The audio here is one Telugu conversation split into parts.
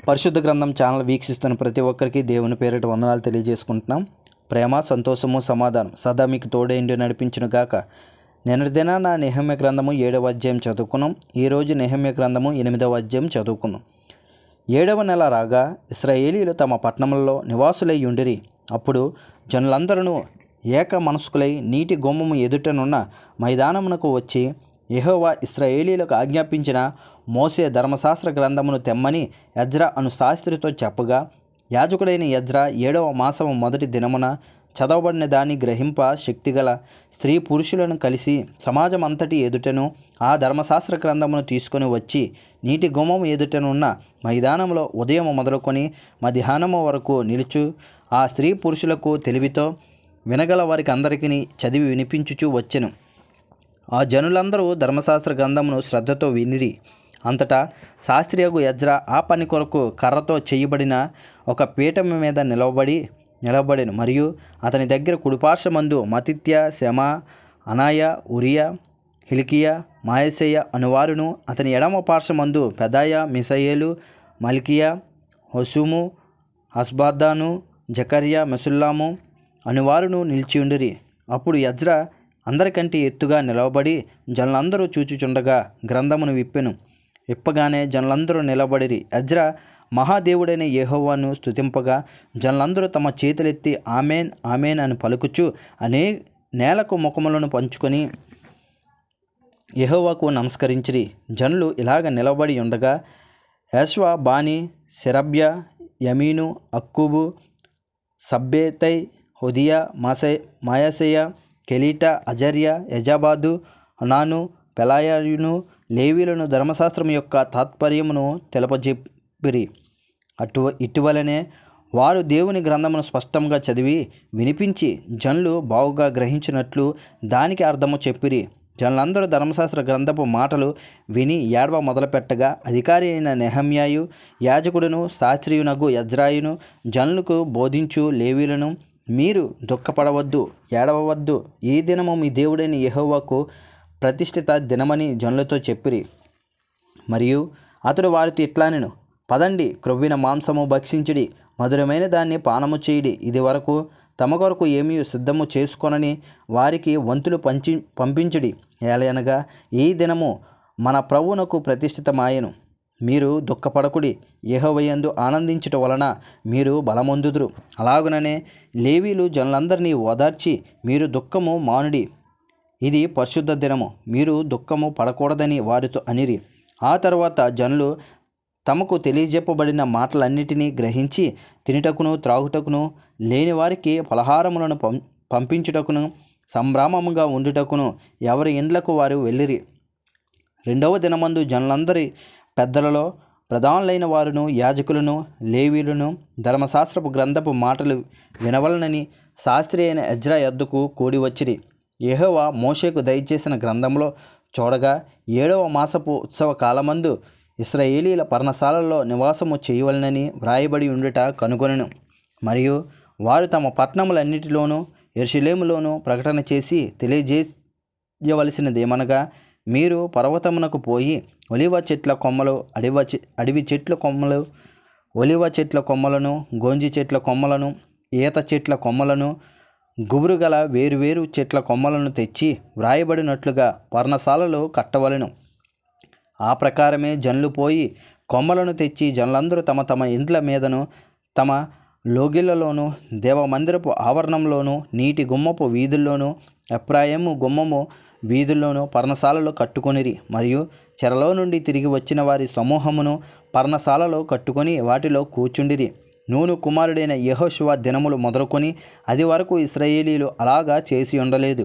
పరిశుద్ధ గ్రంథం ఛానల్ వీక్షిస్తున్న ప్రతి ఒక్కరికి దేవుని పేరిట వందనాలు తెలియజేసుకుంటున్నాం. ప్రేమ, సంతోషము, సమాధానం సదా మీకు తోడేండి నడిపించును గాక. నిన్నటి దినాన నెహెమ్యా గ్రంథము 7వ అధ్యాయం చదువుకున్నాం. ఈరోజు నెహెమ్యా గ్రంథము 8వ అధ్యాయం చదువుకున్నాం. 7వ నెల రాగా ఇశ్రాయేలీయులు తమ పట్టణములలో నివాసులై ఉండిరి. అప్పుడు జనులందరూ ఏక మనస్కులై నీటి గుమ్మము ఎదుటనున్న మైదానమునకు వచ్చి యెహోవా ఇశ్రాయేలీయులకు ఆజ్ఞాపించిన మోసే ధర్మశాస్త్ర గ్రంథమును తెమ్మని ఎజ్రా అను శాస్త్రితో చెప్పగా, యాజకుడైన ఎజ్రా 7వ మాసము మొదటి దినమున చదవబడిన దాన్ని గ్రహింప శక్తిగల స్త్రీ పురుషులను కలిసి సమాజం అంతటి ఎదుటను ఆ ధర్మశాస్త్ర గ్రంథమును తీసుకొని వచ్చి నీటి గుమ్మము ఎదుటనున్న మైదానంలో ఉదయం మొదలుకొని మధ్యాహ్నము వరకు నిలుచు ఆ స్త్రీ పురుషులకు తెలివితో వినగల వారికి అందరికీ చదివి వినిపించుచూ వచ్చెను. ఆ జనులందరూ ధర్మశాస్త్ర గ్రంథమును శ్రద్ధతో వినిరి. అంతటా శాస్త్రియగు ఎజ్రా ఆ పని కొరకు కర్రతో చేయబడిన ఒక పీఠం మీద నిలబడెను. మరియు అతని దగ్గర కుడిపార్శ్వమందు మతిత్య, శమ, అనాయ, ఉరియా, హిల్కియా, మాయసేయ అనువారును, అతని ఎడమ పార్శ్వమందు పెదాయ, మిసయేలు, మల్కియా, హొసుము, హస్బాదాను, జకర్యా, మెసుల్లాము అనువారును నిలిచియుండిరి. అప్పుడు ఎజ్రా అందరికంటే ఎత్తుగా నిలవబడి జనులందరూ చూచుచుండగా గ్రంథమును విప్పగానే జనులందరూ నిలబడిరి. ఎజ్రా మహాదేవుడైన యెహోవాను స్తుతింపగా జనులందరూ తమ చేతులెత్తి ఆమెన్ ఆమెన్ అని పలుకుచు నేలకు ముఖములను పంచుకొని యెహోవాకు నమస్కరించిరి. జనులు ఇలాగ నిలబడి ఉండగా యెష్వా, బాని, సెరబ్య, యమీను, అక్కుబు, సబ్బేతై, హొదియా, మాయసేయ, కెలీటా, అజర్య, యజాబాదు, హనాను, పెలాయాయును లేవీలను ధర్మశాస్త్రం యొక్క తాత్పర్యమును తెలపజెప్పిరి. ఇటువలనే వారు దేవుని గ్రంథమును స్పష్టంగా చదివి వినిపించి జనులు బావుగా గ్రహించినట్లు దానికి అర్థము చెప్పిరి. జనులందరూ ధర్మశాస్త్ర గ్రంథపు మాటలు విని ఏడవ మొదలుపెట్టగా అధికారి అయిన నెహమ్యాయు, యాజకుడును శాస్త్రియునగు ఎజ్రాయును జనులకు బోధించు లేవీలను, మీరు దుఃఖపడవద్దు, ఏడవవద్దు, ఈ దినము మీ దేవుడైన యెహోవాకు ప్రతిష్ఠిత దినమని జనులతో చెప్పిరి. మరియు అతడు వారితో ఇట్లానెను, పదండి, క్రొవ్విన మాంసము భక్షించుడి, మధురమైన దాన్ని పానము చేయుడి. ఇది వరకు తమ కొరకు ఏమీ సిద్ధము చేసుకొనని వారికి వంతులు పంపించుడి. ఏలయనగా ఈ దినము మన ప్రభువునకు ప్రతిష్ఠితమాయెను. మీరు దుఃఖపడకుడి, యెహోవాయందు ఆనందించుట వలన మీరు బలమొందుదురు. అలాగుననే లేవీలు జనులందరినీ ఓదార్చి, మీరు దుఃఖము మానుడి, ఇది పరిశుద్ధ దినము, మీరు దుఃఖము పడకూడదని వారితో అనిరి. ఆ తర్వాత జనులు తమకు తెలియజెప్పబడిన మాటలన్నిటినీ గ్రహించి తినుటకును త్రాగుటకును లేని వారికి ఫలహారములను పంపించుటకును సంభ్రమముగా ఉండుటకును ఎవరి ఇండ్లకు వారు వెళ్ళిరి. 2వ దినమందు జనులందరి పెద్దలలో ప్రధానులైన వారును, యాజకులను, లేవీలను ధర్మశాస్త్రపు గ్రంథపు మాటలు వినవలనని శాస్త్రి అయిన ఎజ్రా యొద్దకు కూడి వచ్చిరి. యెహోవా మోషేకు దయచేసిన గ్రంథంలో చూడగా 7వ మాసపు ఉత్సవ కాలమందు ఇశ్రాయేలీల పర్ణశాలలో నివాసము చేయవలనని వ్రాయబడి ఉండుట కనుగొనెను. మరియు వారు తమ పట్టణములన్నిటిలోనూ యెరూషలేములోనూ ప్రకటన చేసి తెలియజేయవలసినదేమనగా, మీరు పర్వతమునకు పోయి ఒలివ చెట్ల కొమ్మలు, అడవి చెట్ల కొమ్మలు, ఒలివ చెట్ల కొమ్మలను, గోంజి చెట్ల కొమ్మలను, ఈత చెట్ల కొమ్మలను, గుబురుగల వేరువేరు చెట్ల కొమ్మలను తెచ్చి వ్రాయబడినట్లుగా పర్ణశాలలో కట్టవలెను. ఆ ప్రకారమే జనులు పోయి కొమ్మలను తెచ్చి జనులందరూ తమ తమ ఇండ్ల మీదను, తమ లోగిళ్లలోను, దేవమందిరపు ఆవరణంలోను, నీటి గుమ్మపు వీధుల్లోనూ, ఎఫ్రాయిము గుమ్మము వీధుల్లోనూ పర్ణశాలలో కట్టుకొనిరి. మరియు చెరలో నుండి తిరిగి వచ్చిన వారి సమూహమును పర్ణశాలలో కట్టుకొని వాటిలో కూర్చుండిరి. నూను కుమారుడైన యెహోషువ దినములు మొదలుకొని అది వరకు ఇశ్రాయేలీలు అలాగా చేసి ఉండలేదు.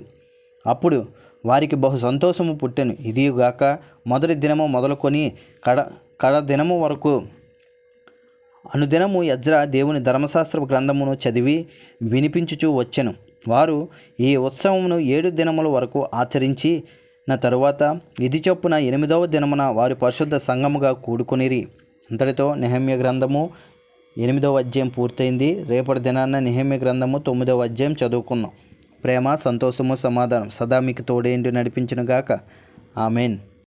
అప్పుడు వారికి బహు సంతోషము పుట్టెను. ఇదిగాక మొదటి దినము మొదలుకొని కడ దినము వరకు అనుదినము ఎజ్రా దేవుని ధర్మశాస్త్ర గ్రంథమును చదివి వినిపించుచూ వచ్చెను. వారు ఈ ఉత్సవమును 7 దినముల వరకు ఆచరించిన తరువాత ఇది చొప్పున 8వ దినమున వారి పరిశుద్ధ సంఘముగా కూడుకొనిరి. అంతటితో నెహెమ్యా గ్రంథము 8వ అధ్యాయం పూర్తయింది. రేపటి దినాన నెహెమ్యా గ్రంథము 9వ అధ్యాయం చదువుకున్నాం. ప్రేమ, సంతోషము, సమాధానం సదా మీకు తోడేండి నడిపించును గాక. ఆమెన్.